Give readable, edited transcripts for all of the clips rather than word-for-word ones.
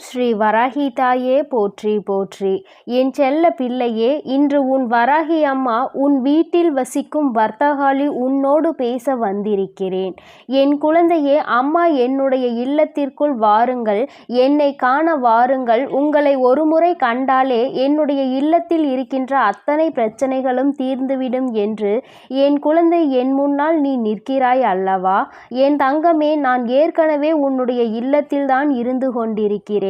ஸ்ரீ வராகி தாயே போற்றி போற்றி. என் செல்ல பிள்ளையே, இன்று உன் வராகி அம்மா உன் வீட்டில் வசிக்கும் வர்த்தகாளி உன்னோடு பேச வந்திருக்கிறேன். என் குழந்தையே, அம்மா என்னுடைய இல்லத்திற்குள் வாருங்கள், என்னை காண வாருங்கள். உங்களை ஒருமுறை கண்டாலே என்னுடைய இல்லத்தில் இருக்கின்ற அத்தனை பிரச்சனைகளும் தீர்ந்துவிடும் என்று என் குழந்தை என் முன்னால் நீ நிற்கிறாய் அல்லவா? என் தங்கமே, நான் ஏற்கனவே உன்னுடைய இல்லத்தில்தான் இருந்து கொண்டிருக்கிறேன்.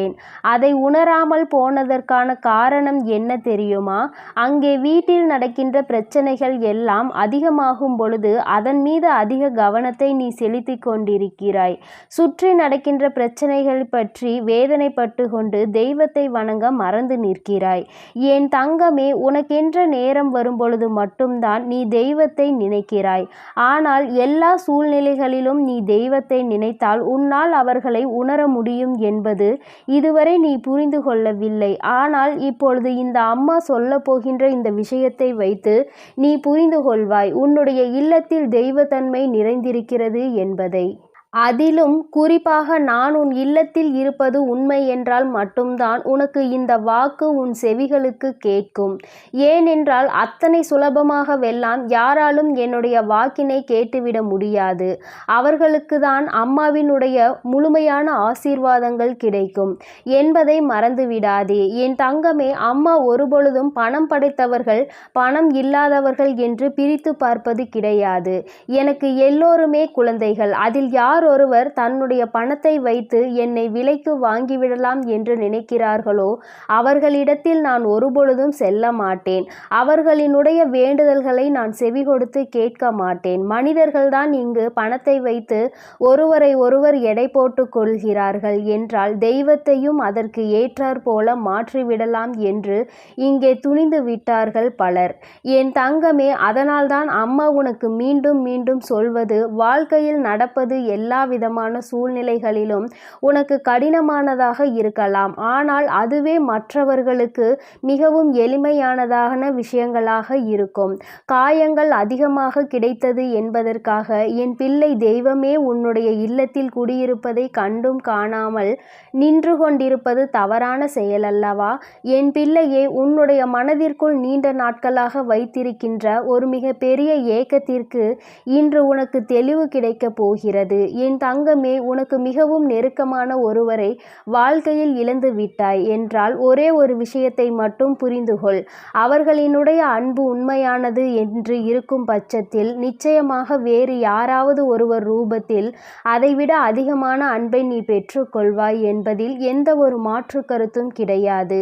அதை உணராமல் போனதற்கான காரணம் என்ன தெரியுமா? அங்கே வீட்டில் நடக்கின்ற பிரச்சனைகள் எல்லாம் அதிகமாகும் பொழுது அதன் மீது அதிக கவனத்தை நீ செலுத்தி கொண்டிருக்கிறாய். சுற்றி நடக்கின்ற பிரச்சனைகள் பற்றி வேதனைப்பட்டு கொண்டு தெய்வத்தை வணங்க மறந்து நிற்கிறாய். என் தங்கமே, உனக்கென்ற நேரம் வரும்பொழுது மட்டும்தான் நீ தெய்வத்தை நினைக்கிறாய். ஆனால் எல்லா சூழ்நிலைகளிலும் நீ தெய்வத்தை நினைத்தால் உன்னால் அவர்களை உணர முடியும் என்பது இதுவரை நீ புரிந்து கொள்ளவில்லை. ஆனால் இப்பொழுது இந்த அம்மா சொல்ல போகின்ற இந்த விஷயத்தை வைத்து நீ புரிந்து கொள்வாய் உன்னுடைய இல்லத்தில் தெய்வத்தன்மை நிறைந்திருக்கிறது என்பதை. அதிலும் குறிப்பாக நான் உன் இல்லத்தில் இருப்பது உண்மை என்றால் மட்டும்தான் உனக்கு இந்த வாக்கு உன் செவிகளுக்கு கேட்கும். ஏனென்றால் அத்தனை சுலபமாகவெல்லாம் யாராலும் என்னுடைய வாக்கினை கேட்டுவிட முடியாது. அவர்களுக்கு தான் அம்மாவினுடைய முழுமையான ஆசீர்வாதங்கள் கிடைக்கும் என்பதை மறந்துவிடாதே. என் தங்கமே, அம்மா ஒருபொழுதும் பணம் படைத்தவர்கள் பணம் இல்லாதவர்கள் என்று பிரித்து பார்ப்பது கிடையாது. எனக்கு எல்லோருமே குழந்தைகள். அதில் யார் ஒருவர் தன்னுடைய பணத்தை வைத்து என்னை விலைக்கு வாங்கிவிடலாம் என்று நினைக்கிறார்களோ அவர்களிடத்தில் நான் ஒருபொழுதும் செல்ல மாட்டேன். அவர்களினுடைய வேண்டுதல்களை நான் செவி கொடுத்து கேட்க மாட்டேன். மனிதர்கள்தான் இங்கு பணத்தை வைத்து ஒருவரை ஒருவர் எடை போட்டு கொள்கிறார்கள் என்றால் தெய்வத்தையும் அதற்கு ஏற்றாற் போல மாற்றிவிடலாம் என்று இங்கே துணிந்து விட்டார்கள் பலர். என் தங்கமே, அதனால்தான் அம்மா உனக்கு மீண்டும் மீண்டும் சொல்வது, வாழ்க்கையில் நடப்பது எல்லா விதமான சூழ்நிலைகளிலும் உனக்கு கடினமானதாக இருக்கலாம். ஆனால் அதுவே மற்றவர்களுக்கு மிகவும் எளிமையானதான விஷயங்களாக இருக்கும். காயங்கள் அதிகமாக கிடைத்தது என்பதற்காக என் பிள்ளை தெய்வமே உன்னுடைய இல்லத்தில் குடியிருப்பதை கண்டும் காணாமல் நின்று கொண்டிருப்பது தவறான செயல் அல்லவா? என் பிள்ளையே, உன்னுடைய மனதிற்குள் நீண்ட நாட்களாக வைத்திருக்கின்ற ஒரு மிக பெரிய ஏக்கத்திற்கு இன்று உனக்கு தெளிவு கிடைக்கப் போகிறது. என் தங்கமே, உனக்கு மிகவும் நெருக்கமான ஒருவரை வாழ்க்கையில் இழந்து விட்டாய் என்றால் ஒரே ஒரு விஷயத்தை மட்டும் புரிந்து கொள். அவர்களினுடைய அன்பு உண்மையானது என்று இருக்கும் பட்சத்தில் நிச்சயமாக வேறு யாராவது ஒருவர் ரூபத்தில் அதைவிட அதிகமான அன்பை நீ பெற்றுக்கொள்வாய் என்பதில் எந்த ஒரு மாற்று கருத்தும் கிடையாது.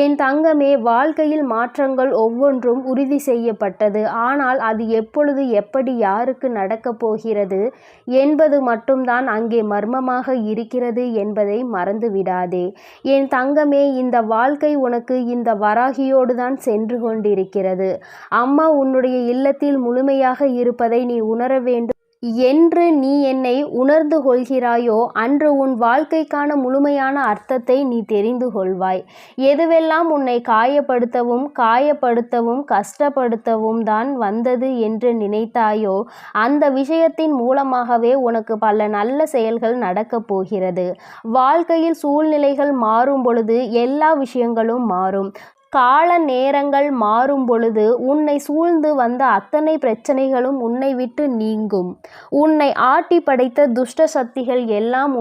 என் தங்கமே, வாழ்க்கையில் மாற்றங்கள் ஒவ்வொன்றும் உறுதி செய்யப்பட்டது. ஆனால் அது எப்பொழுது எப்படி யாருக்கு நடக்கப் போகிறது என்பது மட்டும்தான் அங்கே மர்மமாக இருக்கிறது என்பதை மறந்துவிடாதே. என் தங்கமே, இந்த வாழ்க்கை உனக்கு இந்த வராகியோடு தான் சென்று கொண்டிருக்கிறது. அம்மா உன்னுடைய இல்லத்தில் முழுமையாக இருப்பதை நீ உணர வேண்டும் என்று நீ என்னை உணர்ந்து கொள்கிறாயோ அன்று உன் வாழ்க்கைக்கான முழுமையான அர்த்தத்தை நீ தெரிந்து கொள்வாய். எதுவெல்லாம் உன்னை காயப்படுத்தவும் கஷ்டப்படுத்தவும் தான் வந்தது என்று நினைத்தாயோ அந்த விஷயத்தின் மூலமாகவே உனக்கு பல நல்ல செயல்கள் நடக்கப் போகிறது. வாழ்க்கையில் சூழ்நிலைகள் மாறும் பொழுது எல்லா விஷயங்களும் மாறும். கால நேரங்கள் மாறும் பொழுது உன்னை சூழ்ந்து வந்த அத்தனை பிரச்சனைகளும் உன்னை விட்டு நீங்கும். உன்னை ஆட்டி படைத்த துஷ்ட சக்திகள் எல்லாம்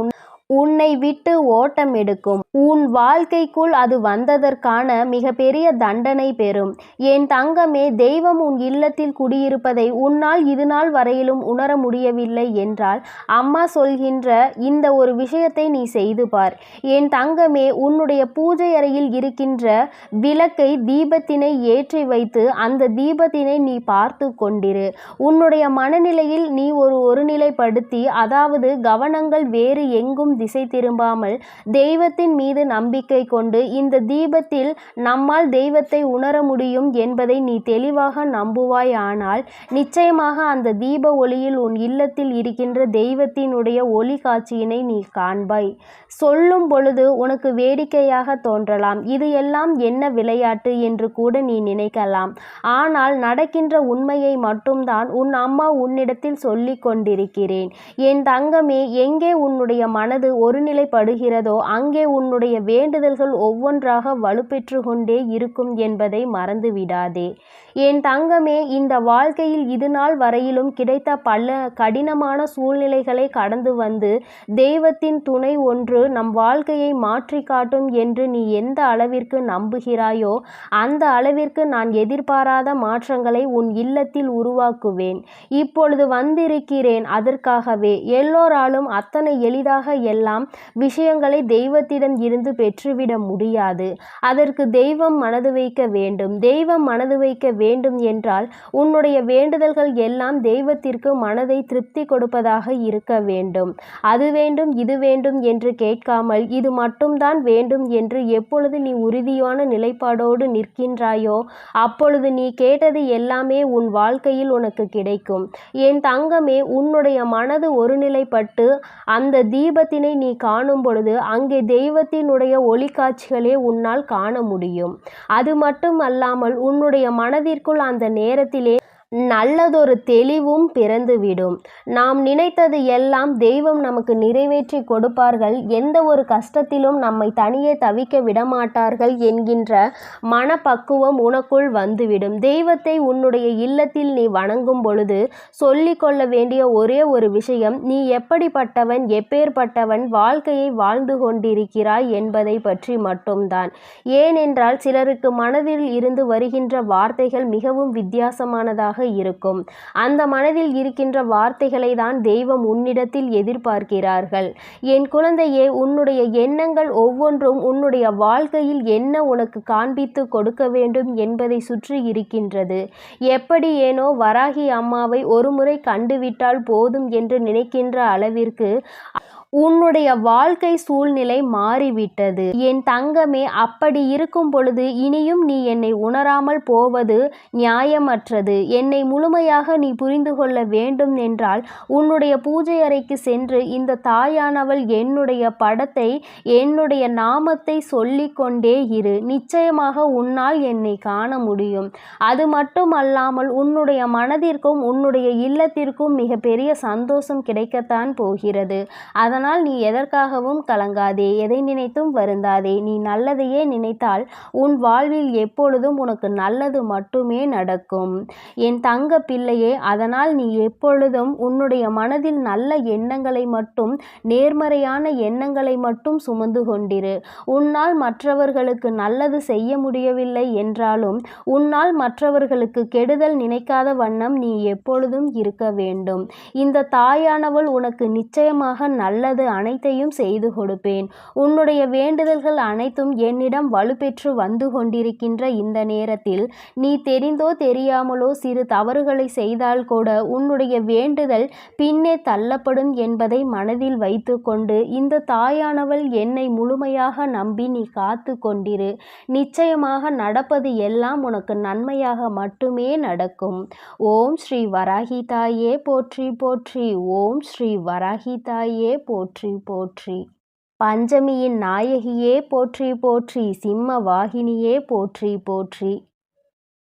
உன்னை விட்டு ஓட்டம் எடுக்கும். உன் வாழ்க்கைக்குள் அது வந்ததற்கான மிக பெரிய தண்டனை பெறும். என் தங்கமே, தெய்வம் உன் இல்லத்தில் குடியிருப்பதை உன்னால் இதுநாள் வரையிலும் உணர முடியவில்லை என்றால் அம்மா சொல்கின்ற இந்த ஒரு விஷயத்தை நீ செய்து பார். என் தங்கமே, உன்னுடைய பூஜை அறையில் இருக்கின்ற விளக்கை தீபத்தினை ஏற்றி வைத்து அந்த தீபத்தினை நீ பார்த்து கொண்டிரு. உன்னுடைய மனநிலையில் நீ ஒருநிலைப்படுத்தி, அதாவது கவனங்கள் வேறு எங்கும் திசை திரும்பாமல் தெய்வத்தின் மீது நம்பிக்கை கொண்டு இந்த தீபத்தில் நம்மால் தெய்வத்தை உணர முடியும் என்பதை நீ தெளிவாக நம்புவாய். ஆனால் நிச்சயமாக அந்த தீப ஒளியில் உன் இல்லத்தில் இருக்கின்ற தெய்வத்தினுடைய ஒளி காட்சியினை நீ காண்பாய். சொல்லும் பொழுது உனக்கு வேடிக்கையாக தோன்றலாம். இது எல்லாம் என்ன விளையாட்டு என்று கூட நீ நினைக்கலாம். ஆனால் நடக்கின்ற உண்மையை மட்டும்தான் உன் அம்மா உன்னிடத்தில் சொல்லிக் கொண்டிருக்கிறேன். என் தங்கமே, எங்கே உன்னுடைய மனது மனது ஒருநிலைப்படுகிறதோ அங்கே உன்னுடைய வேண்டுதல்கள் ஒவ்வொன்றாக வலுப்பெற்று கொண்டே இருக்கும் என்பதை மறந்துவிடாதே. என் தங்கமே, இந்த வாழ்க்கையில் இதுநாள் வரையிலும் கிடைத்த பல கடினமான சூழ்நிலைகளை கடந்து வந்து தெய்வத்தின் துணை ஒன்று நம் வாழ்க்கையை மாற்றி காட்டும் என்று நீ எந்த அளவிற்கு நம்புகிறாயோ அந்த அளவிற்கு நான் எதிர்பாராத மாற்றங்களை உன் இல்லத்தில் உருவாக்குவேன். இப்பொழுது வந்திருக்கிறேன் அதற்காகவே. எல்லோராலும் அத்தனை எளிதாக எல்லாம் விஷயங்களை தெய்வத்திடம் இருந்து பெற்றுவிட முடியாது. அதற்கு தெய்வம் மனது வைக்க வேண்டும். தெய்வம் மனது வைக்க வேண்டும் என்றால் உன்னுடைய வேண்டுதல்கள் எல்லாம் தெய்வத்திற்கு மனதை திருப்தி கொடுப்பதாக இருக்க வேண்டும். அது வேண்டும் இது வேண்டும் என்று கேட்காமல் இது மட்டும்தான் வேண்டும் என்று எப்பொழுது நீ உறுதியான நிலைப்பாடோடு நிற்கின்றாயோ அப்பொழுது நீ கேட்டது எல்லாமே உன் வாழ்க்கையில் உனக்கு கிடைக்கும். என் தங்கமே, உன்னுடைய மனது ஒருநிலைப்பட்டு அந்த தீபத்தினை நீ காணும் பொழுது அங்கே தெய்வத்தினுடைய ஒளிக்காட்சிகளே உன்னால் காண முடியும். அது மட்டும் அல்லாமல் உன்னுடைய மனதிற்குள் அந்த நேரத்திலே நல்லதொரு தெளிவும் பிறந்துவிடும். நாம் நினைத்தது எல்லாம் தெய்வம் நமக்கு நிறைவேற்றி கொடுப்பார்கள். எந்த ஒரு கஷ்டத்திலும் நம்மை தனியே தவிக்க விடமாட்டார்கள் என்கின்ற மனப்பக்குவம் உனக்குள் வந்துவிடும். தெய்வத்தை உன்னுடைய இல்லத்தில் நீ வணங்கும் பொழுது சொல்லிக்கொள்ள வேண்டிய ஒரே ஒரு விஷயம், நீ எப்படிப்பட்டவன், எப்பேற்பட்டவன் வாழ்க்கையை வாழ்ந்து கொண்டிருக்கிறாய் என்பதை பற்றி மட்டும்தான். ஏனென்றால் சிலருக்கு மனதில் இருந்து வருகின்ற வார்த்தைகள் மிகவும் வித்தியாசமானதாக இருக்கும். அந்த மனதில் இருக்கின்ற வார்த்தைகளை தான் தெய்வம் உன்னிடத்தில் எதிர்பார்க்கிறார்கள். என் குழந்தையே, உன்னுடைய எண்ணங்கள் ஒவ்வொன்றும் உன்னுடைய வாழ்க்கையில் என்ன உனக்கு காண்பித்து கொடுக்க வேண்டும் என்பதை சுற்றி இருக்கின்றது. எப்படி ஏனோ வராகி அம்மாவை ஒருமுறை கண்டுவிட்டால் போதும் என்று நினைக்கின்ற அளவிற்கு உன்னுடைய வாழ்க்கை சூழ்நிலை மாறிவிட்டது. என் தங்கமே, அப்படி இருக்கும் பொழுது இனியும் நீ என்னை உணராமல் போவது நியாயமற்றது. என்னை முழுமையாக நீ புரிந்து கொள்ள வேண்டும் என்றால் உன்னுடைய பூஜை அறைக்கு சென்று இந்த தாயானவள் என்னுடைய படத்தை, என்னுடைய நாமத்தை சொல்லிக்கொண்டே இரு. நிச்சயமாக உன்னால் என்னை காண முடியும். அது மட்டும் அல்லாமல் உன்னுடைய மனதிற்கும் உன்னுடைய இல்லத்திற்கும் மிகப்பெரிய சந்தோஷம் கிடைக்கத்தான் போகிறது. அதனால் நீ எதற்காகவும் கலங்காதே, எதை நினைத்தும் வருந்தாதே. நீ நல்லதையே நினைத்தால் உன் வாழ்வில் எப்பொழுதும் உனக்கு நல்லது மட்டுமே நடக்கும். என் தங்க பிள்ளையே, அதனால் நீ எப்பொழுதும் உன்னுடைய மனதில் நல்ல எண்ணங்களை மட்டும், நேர்மறையான எண்ணங்களை மட்டும் சுமந்து கொண்டிரு. உன்னால் மற்றவர்களுக்கு நல்லது செய்ய முடியவில்லை என்றாலும் உன்னால் மற்றவர்களுக்கு கெடுதல் நினைக்காத வண்ணம் நீ எப்பொழுதும் இருக்க வேண்டும். இந்த தாயானவள் உனக்கு நிச்சயமாக நல்லது அனைத்தையும் செய்து கொடுப்பேன். உன்னுடைய வேண்டுதல்கள் அனைத்தும் என்னிடம் வலுப்பெற்று வந்து கொண்டிருக்கின்ற இந்த நேரத்தில் நீ தெரிந்தோ தெரியாமலோ சிறு தவறுகளை செய்தால் கூட உன்னுடைய வேண்டுதல் பின்னே தள்ளப்படும் என்பதை மனதில் வைத்து கொண்டு இந்த தாயானவள் என்னை முழுமையாக நம்பி நீ காத்து கொண்டிரு. நிச்சயமாக நடப்பது எல்லாம் உனக்கு நன்மையாக மட்டுமே நடக்கும். ஓம் ஸ்ரீ வராகி தாயே போற்றி போற்றி. ஓம் ஸ்ரீ வராகி தாயே போற்றி போற்றி. பஞ்சமியின் நாயகியே போற்றி போற்றி. சிம்ம வாகினியே போற்றி போற்றி.